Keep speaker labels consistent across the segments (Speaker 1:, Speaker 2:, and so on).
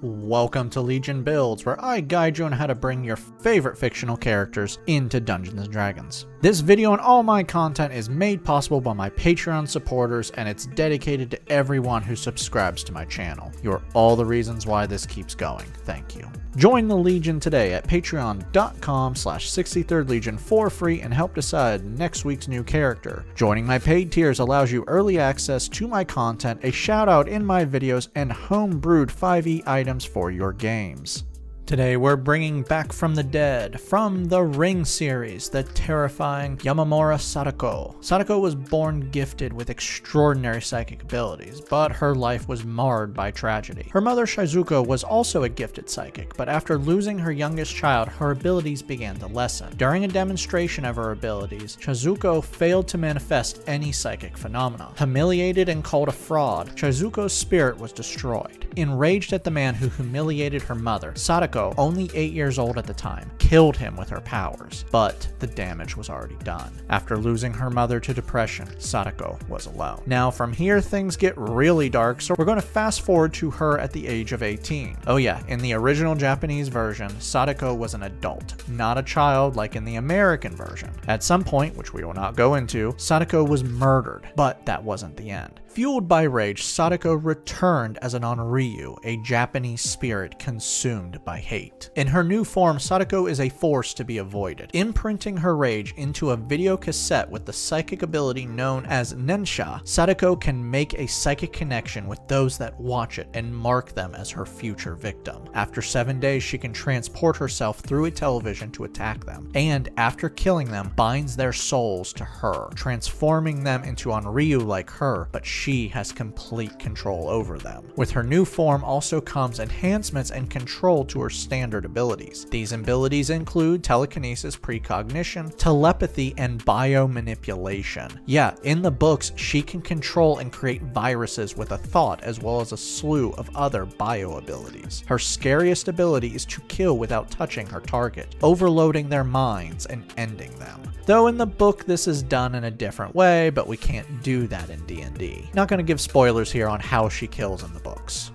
Speaker 1: Welcome to Legion Builds, where I guide you on how to bring your favorite fictional characters into Dungeons & Dragons. This video and all my content is made possible by my Patreon supporters, and it's dedicated to everyone who subscribes to my channel. You're all the reasons why this keeps going. Thank you. Join the Legion today at patreon.com/63rdlegion for free and help decide next week's new character. Joining my paid tiers allows you early access to my content, a shout out in my videos, and home-brewed 5e items for your games. Today we're bringing back from the dead, from the Ring series, the terrifying Yamamura Sadako. Sadako was born gifted with extraordinary psychic abilities, but her life was marred by tragedy. Her mother Shizuko was also a gifted psychic, but after losing her youngest child, her abilities began to lessen. During a demonstration of her abilities, Shizuko failed to manifest any psychic phenomena. Humiliated and called a fraud, Shizuko's spirit was destroyed. Enraged at the man who humiliated her mother, Sadako, only 8 years old at the time, killed him with her powers, but the damage was already done. After losing her mother to depression, Sadako was alone. Now from here things get really dark, so we're going to fast forward to her at the age of 18. Oh yeah, in the original Japanese version, Sadako was an adult, not a child like in the American version. At some point, which we will not go into, Sadako was murdered, but that wasn't the end. Fueled by rage, Sadako returned as an Onryu, a Japanese spirit consumed by hate. In her new form, Sadako is a force to be avoided. Imprinting her rage into a video cassette with the psychic ability known as Nensha, Sadako can make a psychic connection with those that watch it and mark them as her future victim. After 7 days, she can transport herself through a television to attack them, and after killing them, binds their souls to her, transforming them into Onryu like her, but she has complete control over them. With her new form also comes enhancements and control to her standard abilities. These abilities include telekinesis, precognition, telepathy, and biomanipulation. Yeah, in the books, she can control and create viruses with a thought, as well as a slew of other bio abilities. Her scariest ability is to kill without touching her target, overloading their minds and ending them. Though in the book this is done in a different way, but we can't do that in D&D. Not going to give spoilers here on how she kills in the books.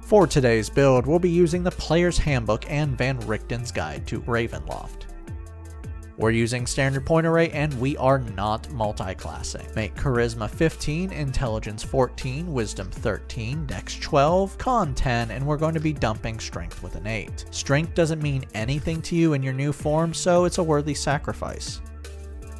Speaker 1: For today's build, we'll be using the Player's Handbook and Van Richten's Guide to Ravenloft. We're using standard point array and we are not multi-classing. Make Charisma 15, Intelligence 14, Wisdom 13, Dex 12, Con 10, and we're going to be dumping Strength with an 8. Strength doesn't mean anything to you in your new form, so it's a worthy sacrifice.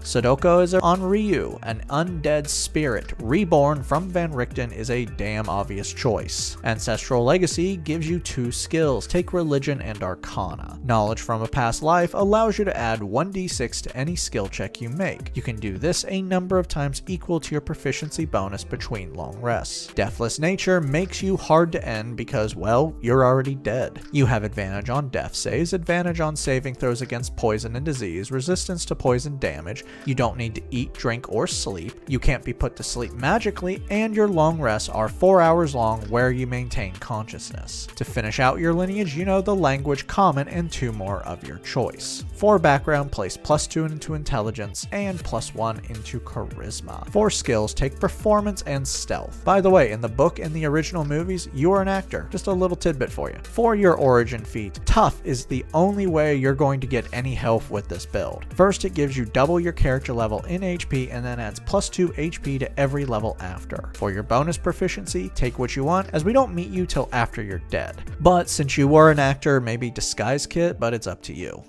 Speaker 1: Sadako is an Onryu, an undead spirit. Reborn from Van Richten is a damn obvious choice. Ancestral Legacy gives you 2 skills. Take Religion and Arcana. Knowledge from a past life allows you to add 1d6 to any skill check you make. You can do this a number of times equal to your proficiency bonus between long rests. Deathless Nature makes you hard to end because, well, you're already dead. You have advantage on death saves, advantage on saving throws against poison and disease, resistance to poison damage. You don't need to eat, drink, or sleep. You can't be put to sleep magically, and your long rests are 4 hours long where you maintain consciousness. To finish out your lineage, you know the language common and 2 more of your choice. For background, place +2 into intelligence and +1 into charisma. For skills, take performance and stealth. By the way, in the book and the original movies, you are an actor. Just a little tidbit for you. For your origin feat, tough is the only way you're going to get any health with this build. First, it gives you double your character level in HP and then adds +2 HP to every level after. For your bonus proficiency, take what you want, as we don't meet you till after you're dead. But since you were an actor, maybe disguise kit, but it's up to you.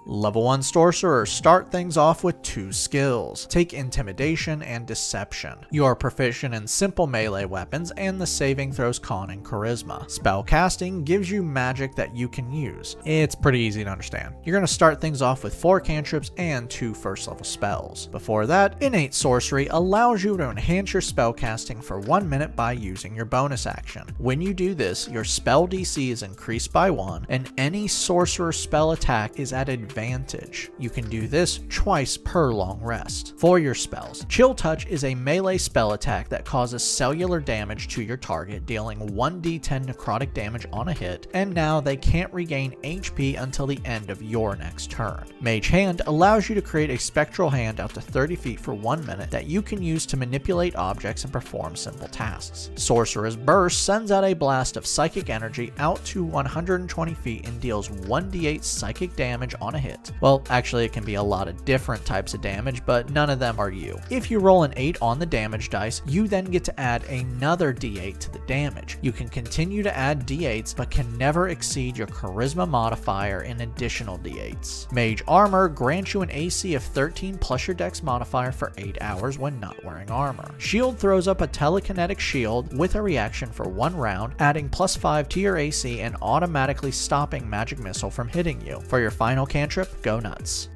Speaker 1: Level 1 Sorcerer, start things off with 2 skills. Take Intimidation and Deception. You are proficient in simple melee weapons and the saving throws Con and Charisma. Spell casting gives you magic that you can use. It's pretty easy to understand. You're going to start things off with 4 cantrips and 2 first level spells. Before that, Innate Sorcery allows you to enhance your spell casting for 1 minute by using your bonus action. When you do this, your spell DC is increased by 1 and any sorcerer spell attack is at advantage disadvantage. You can do this twice per long rest. For your spells, Chill Touch is a melee spell attack that causes cellular damage to your target, dealing 1d10 necrotic damage on a hit, and now they can't regain HP until the end of your next turn. Mage Hand allows you to create a spectral hand out to 30 feet for 1 minute that you can use to manipulate objects and perform simple tasks. Sorcerer's Burst sends out a blast of psychic energy out to 120 feet and deals 1d8 psychic damage on a hit. Well, actually it can be a lot of different types of damage, but none of them are you. If you roll an 8 on the damage dice, you then get to add another d8 to the damage. You can continue to add d8s, but can never exceed your charisma modifier in additional d8s. Mage Armor grants you an AC of 13 plus your dex modifier for 8 hours when not wearing armor. Shield throws up a telekinetic shield with a reaction for 1 round, adding +5 to your AC and automatically stopping magic missile from hitting you. For your final cantrip, go nuts.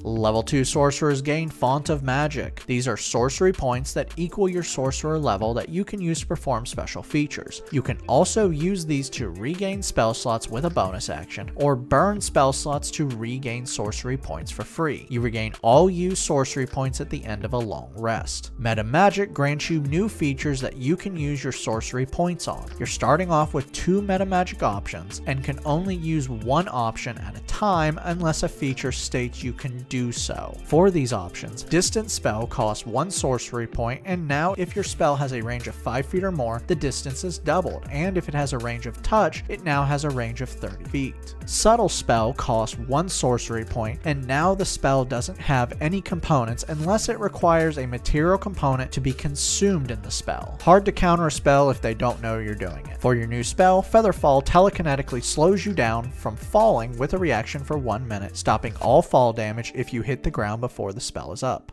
Speaker 1: Level 2 Sorcerers gain Font of Magic. These are sorcery points that equal your sorcerer level that you can use to perform special features. You can also use these to regain spell slots with a bonus action, or burn spell slots to regain sorcery points for free. You regain all used sorcery points at the end of a long rest. Meta Magic grants you new features that you can use your sorcery points on. You're starting off with 2 Meta Magic options and can only use one option at a time unless a feature states you can do so. For these options, Distant Spell costs 1 sorcery point, and now if your spell has a range of 5 feet or more, the distance is doubled, and if it has a range of touch, it now has a range of 30 feet. Subtle Spell costs 1 sorcery point, and now the spell doesn't have any components unless it requires a material component to be consumed in the spell. Hard to counter a spell if they don't know you're doing it. For your new spell, Featherfall telekinetically slows you down from falling with a reaction for 1 minute, stopping all fall damage if you hit the ground before the spell is up.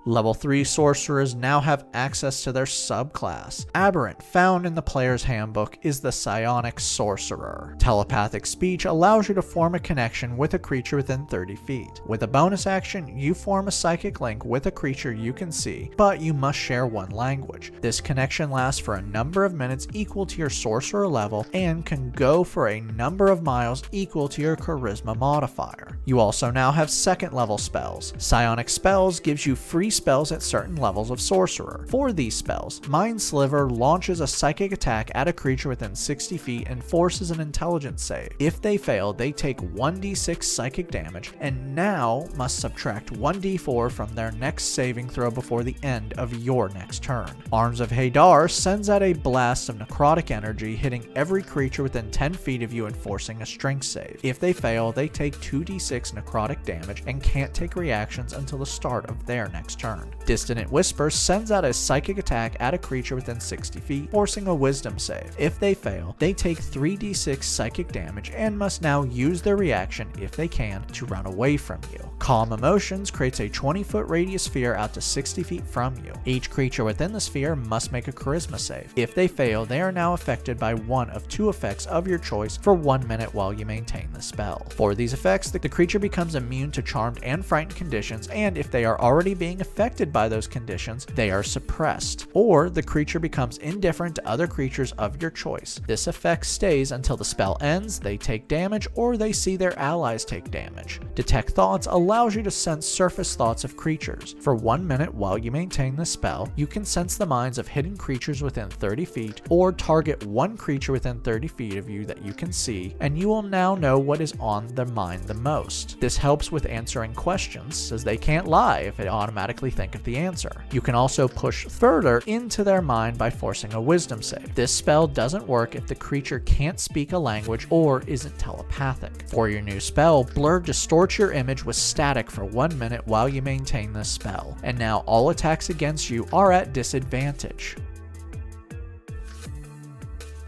Speaker 1: Level 3 Sorcerers now have access to their subclass. Aberrant, found in the player's handbook, is the Psionic Sorcerer. Telepathic Speech allows you to form a connection with a creature within 30 feet. With a bonus action, you form a psychic link with a creature you can see, but you must share one language. This connection lasts for a number of minutes equal to your sorcerer level and can go for a number of miles equal to your charisma modifier. You also now have second level spells. Psionic Spells gives you free spells at certain levels of Sorcerer. For these spells, Mind Sliver launches a psychic attack at a creature within 60 feet and forces an intelligence save. If they fail, they take 1d6 psychic damage and now must subtract 1d4 from their next saving throw before the end of your next turn. Arms of Hadar sends out a blast of necrotic energy, hitting every creature within 10 feet of you and forcing a strength save. If they fail, they take 2d6 necrotic damage and can't take reactions until the start of their next turn. Dissonant Whisper sends out a psychic attack at a creature within 60 feet, forcing a wisdom save. If they fail, they take 3d6 psychic damage and must now use their reaction, if they can, to run away from you. Calm Emotions creates a 20-foot radius sphere out to 60 feet from you. Each creature within the sphere must make a charisma save. If they fail, they are now affected by one of 2 effects of your choice for 1 minute while you maintain the spell. For these effects, the creature becomes immune to charmed and frightened conditions, and if they are already being affected by those conditions, they are suppressed. Or the creature becomes indifferent to other creatures of your choice. This effect stays until the spell ends, they take damage, or they see their allies take damage. Detect Thoughts allows you to sense surface thoughts of creatures. For 1 minute while you maintain the spell, you can sense the minds of hidden creatures within 30 feet, or target one creature within 30 feet of you that you can see, and you will now know what is on their mind the most. This helps with answering questions, as they can't lie if they automatically think of the answer. You can also push further into their mind by forcing a wisdom save. This spell doesn't work if the creature can't speak a language or isn't telepathic. For your new spell, Blur distorts your image with static for 1 minute while you maintain this spell, and now all attacks against you are at disadvantage.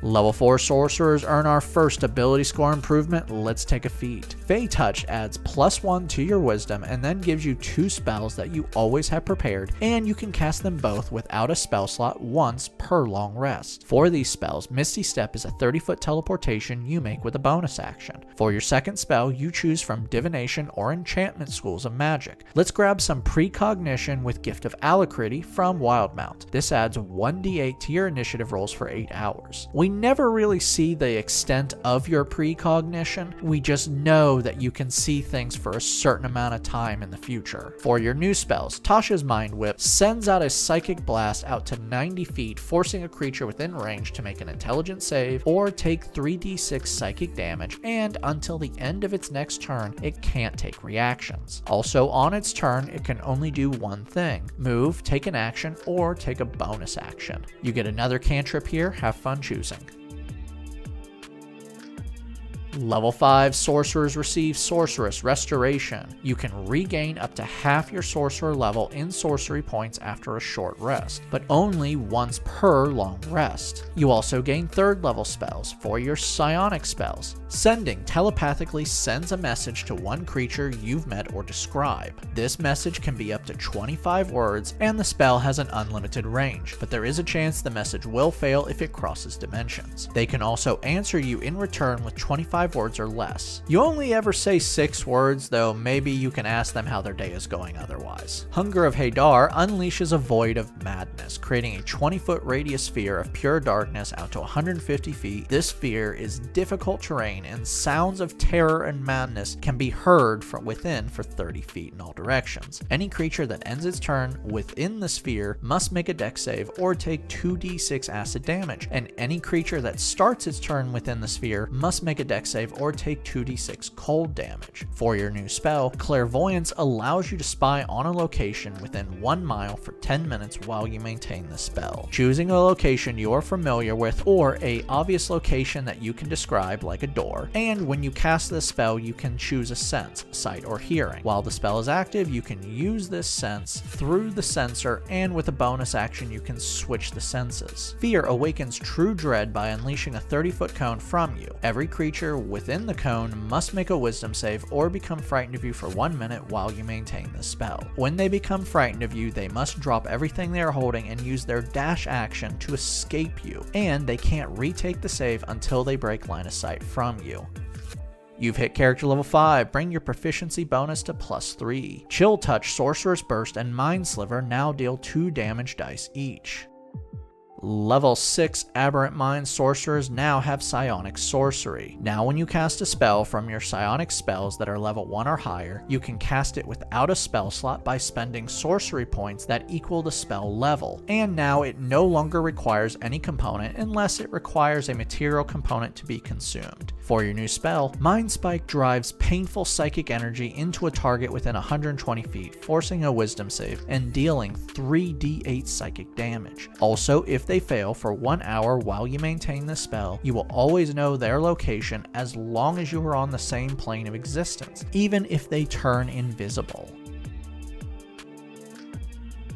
Speaker 1: Level 4 Sorcerers earn our first ability score improvement. Let's take a feat. Fey Touch adds +1 to your wisdom and then gives you 2 spells that you always have prepared, and you can cast them both without a spell slot once per long rest. For these spells, Misty Step is a 30-foot teleportation you make with a bonus action. For your second spell, you choose from Divination or Enchantment Schools of Magic. Let's grab some Precognition with Gift of Alacrity from Wildmount. This adds 1d8 to your initiative rolls for 8 hours. We never really see the extent of your precognition, we just know that you can see things for a certain amount of time in the future. For your new spells, Tasha's Mind Whip sends out a psychic blast out to 90 feet, forcing a creature within range to make an intelligence save or take 3d6 psychic damage, and until the end of its next turn, it can't take reactions. Also, on its turn, it can only do one thing: move, take an action, or take a bonus action. You get another cantrip here, have fun choosing. Level 5 Sorcerers receive Sorceress Restoration. You can regain up to half your Sorcerer level in sorcery points after a short rest, but only once per long rest. You also gain 3rd level spells for your Psionic spells. Sending telepathically sends a message to one creature you've met or describe. This message can be up to 25 words, and the spell has an unlimited range, but there is a chance the message will fail if it crosses dimensions. They can also answer you in return with 25 words or less. You only ever say 6 words, though maybe you can ask them how their day is going otherwise. Hunger of Hadar unleashes a void of madness, creating a 20-foot radius sphere of pure darkness out to 150 feet. This sphere is difficult terrain, and sounds of terror and madness can be heard from within for 30 feet in all directions. Any creature that ends its turn within the sphere must make a dex save or take 2d6 acid damage, and any creature that starts its turn within the sphere must make a dex save or take 2d6 cold damage. For your new spell, Clairvoyance allows you to spy on a location within 1 mile for 10 minutes while you maintain the spell. Choosing a location you're familiar with or a obvious location that you can describe, like a door, and when you cast this spell you can choose a sense, sight, or hearing. While the spell is active, you can use this sense through the sensor, and with a bonus action you can switch the senses. Fear awakens true dread by unleashing a 30-foot cone from you. Every creature within the cone must make a wisdom save or become frightened of you for 1 minute while you maintain the spell. When they become frightened of you, they must drop everything they are holding and use their dash action to escape you, and they can't retake the save until they break line of sight from you. You've hit character level 5, bring your proficiency bonus to +3. Chill Touch, Sorcerer's Burst, and Mind Sliver now deal 2 damage dice each. Level 6 Aberrant Mind Sorcerers now have Psionic Sorcery. Now when you cast a spell from your Psionic spells that are level 1 or higher, you can cast it without a spell slot by spending sorcery points that equal the spell level, and now it no longer requires any component unless it requires a material component to be consumed. For your new spell, Mind Spike drives painful psychic energy into a target within 120 feet, forcing a wisdom save and dealing 3d8 psychic damage. Also, if they fail for 1 hour while you maintain the spell, you will always know their location as long as you are on the same plane of existence, even if they turn invisible.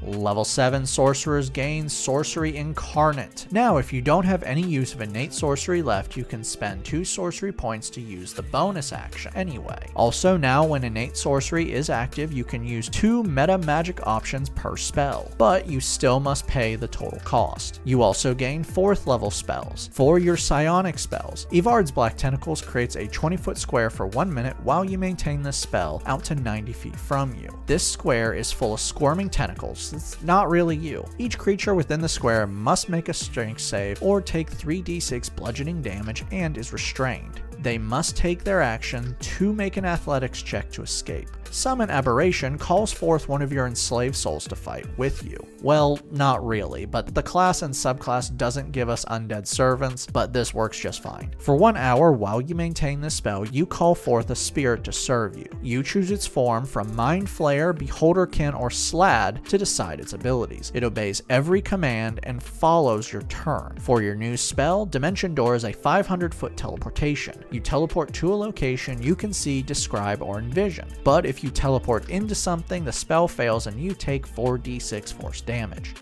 Speaker 1: Level 7 Sorcerers gain Sorcery Incarnate. Now, if you don't have any use of innate sorcery left, you can spend 2 sorcery points to use the bonus action anyway. Also, now when innate sorcery is active, you can use 2 meta magic options per spell, but you still must pay the total cost. You also gain 4th level spells. For your Psionic spells, Evard's Black Tentacles creates a 20-foot square for 1 minute while you maintain this spell out to 90 feet from you. This square is full of squirming tentacles. It's not really you. Each creature within the square must make a strength save or take 3d6 bludgeoning damage and is restrained. They must take their action to make an athletics check to escape. Summon Aberration calls forth one of your enslaved souls to fight with you. Well, not really, but the class and subclass doesn't give us undead servants, but this works just fine. For 1 hour while you maintain this spell, you call forth a spirit to serve you. You choose its form from Mind Flayer, Beholderkin, or Slad to decide its abilities. It obeys every command and follows your turn. For your new spell, Dimension Door is a 500-foot teleportation. You teleport to a location you can see, describe, or envision. But if you teleport into something, the spell fails and you take 4d6 force damage.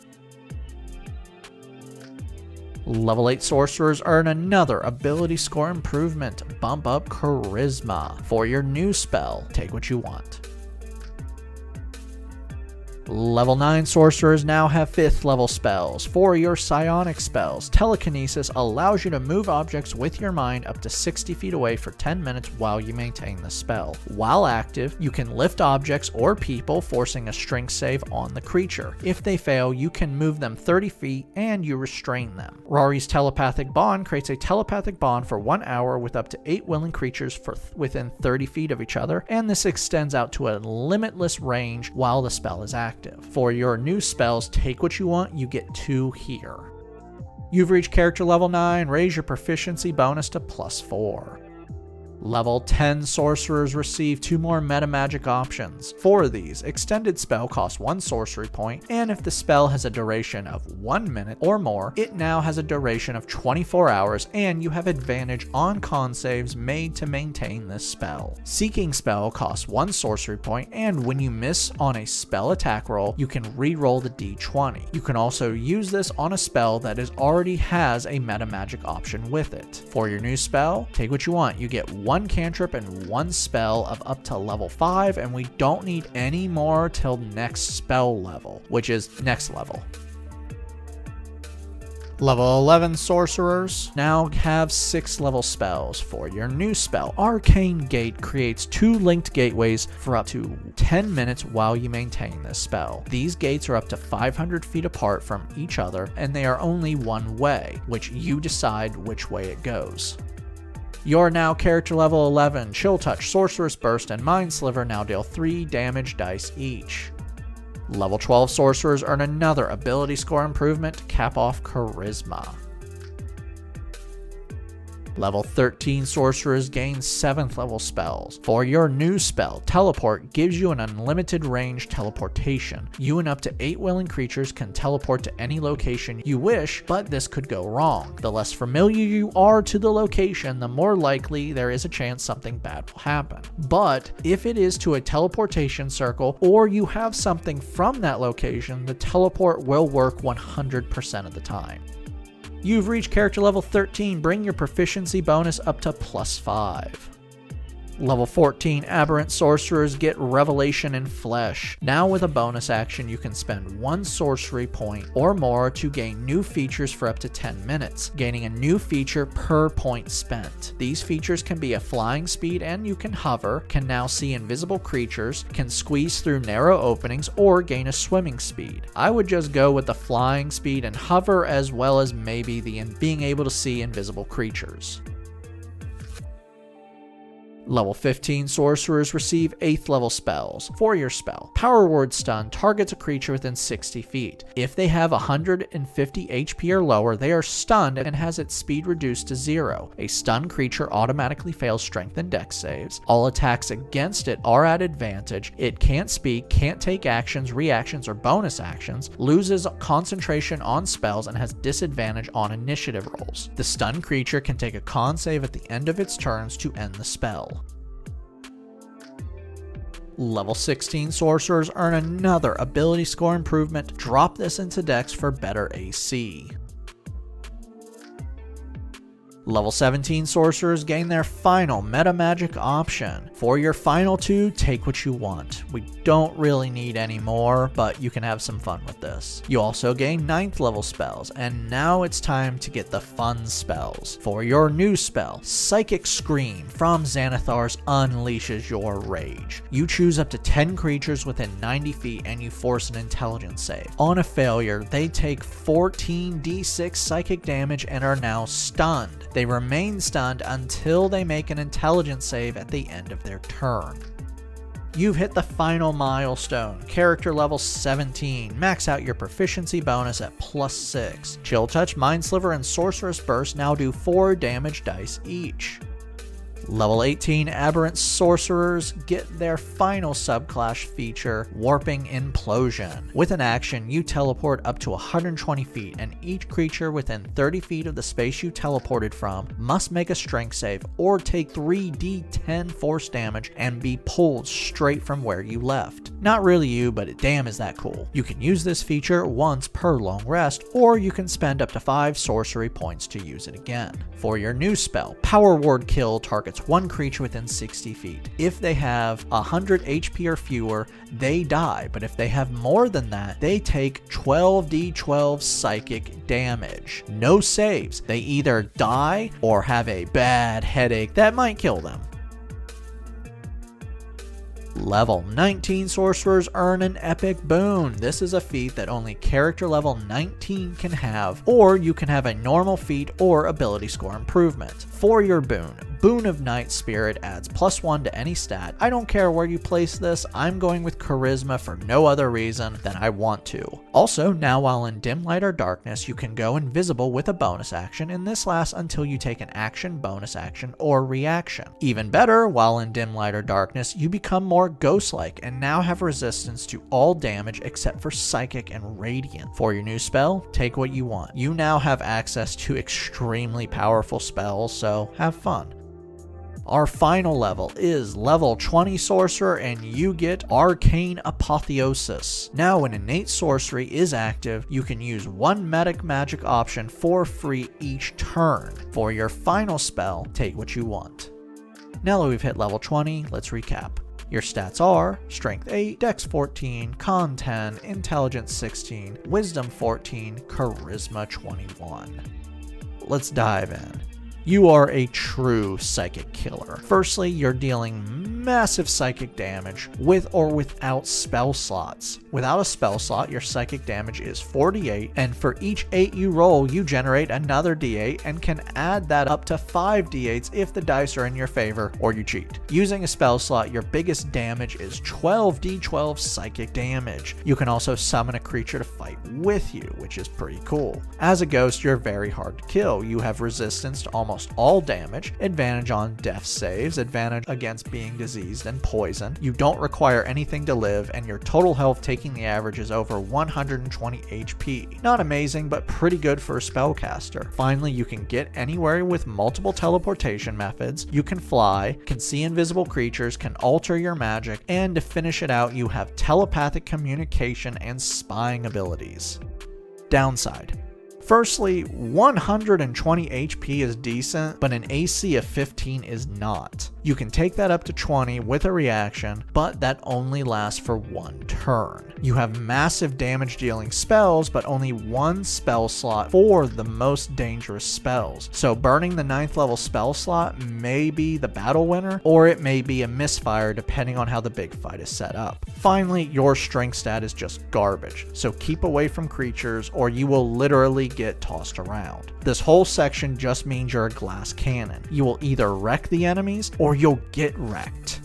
Speaker 1: Level 8 sorcerers earn another ability score improvement, bump up charisma. For your new spell, take what you want. Level 9 sorcerers now have 5th level spells. For your psionic spells, telekinesis allows you to move objects with your mind up to 60 feet away for 10 minutes while you maintain the spell. While active, you can lift objects or people, forcing a strength save on the creature. If they fail, you can move them 30 feet and you restrain them. Rory's telepathic bond creates a telepathic bond for 1 hour with up to 8 willing creatures within 30 feet of each other, and this extends out to a limitless range while the spell is active. For your new spells, take what you want, you get 2 here. You've reached character level 9, raise your proficiency bonus to +4. Level 10 sorcerers receive 2 more meta magic options. For these, extended spell costs 1 sorcery point, and if the spell has a duration of 1 minute or more, it now has a duration of 24 hours, and you have advantage on con saves made to maintain this spell. Seeking spell costs 1 sorcery point, and when you miss on a spell attack roll, you can re-roll the d20. You can also use this on a spell that already has a meta magic option with it. For your new spell, take what you want. You get 1 cantrip and 1 spell of up to level 5, and we don't need any more till next spell level, which is next level. Level 11 sorcerers now have 6 level spells. For your new spell, Arcane Gate creates 2 linked gateways for up to 10 minutes while you maintain this spell. These gates are up to 500 feet apart from each other, and they are only one way, which you decide which way it goes. You're now character level 11. Chill Touch, Sorcerous Burst, and Mind Sliver now deal 3 damage dice each. Level 12 sorcerers earn another ability score improvement, cap off charisma. Level 13 sorcerers gain 7th level spells. For your new spell, Teleport gives you an unlimited range teleportation. You and up to 8 willing creatures can teleport to any location you wish, but this could go wrong. The less familiar you are to the location, the more likely there is a chance something bad will happen. But if it is to a teleportation circle, or you have something from that location, the teleport will work 100% of the time. You've reached character level 13, bring your proficiency bonus up to +5. Level 14 aberrant sorcerers get Revelation in Flesh. Now with a bonus action, you can spend 1 sorcery point or more to gain new features for up to 10 minutes, gaining a new feature per point spent. These features can be a flying speed, and you can hover, can now see invisible creatures, can squeeze through narrow openings, or gain a swimming speed. I would just go with the flying speed and hover, as well as maybe being able to see invisible creatures. Level 15 sorcerers receive 8th level spells. For your spell, Power Word Stun targets a creature within 60 feet. If they have 150 HP or lower, they are stunned and has its speed reduced to 0. A stunned creature automatically fails strength and dex saves. All attacks against it are at advantage. It can't speak, can't take actions, reactions, or bonus actions, loses concentration on spells, and has disadvantage on initiative rolls. The stunned creature can take a con save at the end of its turns to end the spell. Level 16 sorcerers earn another ability score improvement. Drop this into Dex for better AC. Level 17 sorcerers gain their final meta magic option. For your final 2, take what you want. We don't really need any more, but you can have some fun with this. You also gain 9th level spells, and now it's time to get the fun spells. For your new spell, Psychic Scream from Xanathar's unleashes your rage. You choose up to 10 creatures within 90 feet and you force an intelligence save. On a failure, they take 14d6 psychic damage and are now stunned. They remain stunned until they make an intelligence save at the end of their turn. You've hit the final milestone, character level 17. Max out your proficiency bonus at +6. Chill Touch, Mind Sliver, and Sorcerous Burst now do 4 damage dice each. Level 18 Aberrant Sorcerers get their final subclass feature, Warping Implosion. With an action, you teleport up to 120 feet, and each creature within 30 feet of the space you teleported from must make a strength save or take 3d10 force damage and be pulled straight from where you left. Not really you, but damn is that cool. You can use this feature once per long rest, or you can spend up to 5 sorcery points to use it again. For your new spell, Power Ward Kill targets one creature within 60 feet. If they have 100 HP or fewer, they die, but if they have more than that, they take 12d12 psychic damage. No saves. They either die or have a bad headache that might kill them. Level 19 Sorcerers earn an epic boon. This is a feat that only character level 19 can have, or you can have a normal feat or ability score improvement. For your boon, Boon of Night Spirit adds +1 to any stat. I don't care where you place this, I'm going with Charisma for no other reason than I want to. Also, now while in Dim Light or Darkness, you can go invisible with a bonus action, and this lasts until you take an action, bonus action, or reaction. Even better, while in Dim Light or Darkness, you become more ghost-like and now have resistance to all damage except for Psychic and Radiant. For your new spell, take what you want. You now have access to extremely powerful spells, so have fun. Our final level is level 20 Sorcerer, and you get Arcane Apotheosis. Now when innate sorcery is active, you can use one magic option for free each turn. For your final spell, take what you want. Now that we've hit level 20, let's recap. Your stats are Strength 8, Dex 14, Con 10, Intelligence 16, Wisdom 14, Charisma 21. Let's dive in. You are a true psychic killer. Firstly, you're dealing massive psychic damage with or without spell slots. Without a spell slot, your psychic damage is 48, and for each 8 you roll, you generate another d8 and can add that up to 5 d8s if the dice are in your favor or you cheat. Using a spell slot, your biggest damage is 12d12 psychic damage. You can also summon a creature to fight with you, which is pretty cool. As a ghost, you're very hard to kill. You have resistance to almost all damage, advantage on death saves, advantage against being diseased and poisoned. You don't require anything to live, and your total health taking the average is over 120 HP. Not amazing, but pretty good for a spellcaster. Finally, you can get anywhere with multiple teleportation methods. You can fly, can see invisible creatures, can alter your magic, and to finish it out, you have telepathic communication and spying abilities. Downside. Firstly, 120 HP is decent, but an AC of 15 is not. You can take that up to 20 with a reaction, but that only lasts for one turn. You have massive damage dealing spells, but only one spell slot for the most dangerous spells. So burning the 9th level spell slot may be the battle winner, or it may be a misfire depending on how the big fight is set up. Finally, your strength stat is just garbage, so keep away from creatures or you will literally get tossed around. This whole section just means you're a glass cannon. You will either wreck the enemies or you'll get wrecked.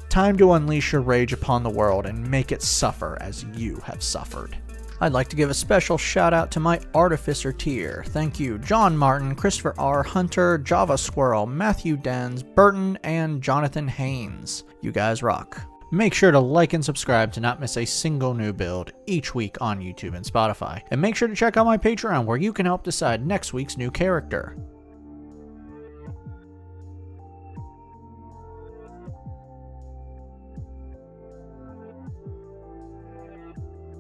Speaker 1: Time to unleash your rage upon the world and make it suffer as you have suffered. I'd like to give a special shout out to my Artificer tier. Thank you John Martin, Christopher R. Hunter, Java Squirrel, Matthew Dens, Burton, and Jonathan Haynes. You guys rock. Make sure to like and subscribe to not miss a single new build each week on YouTube and Spotify. And make sure to check out my Patreon where you can help decide next week's new character.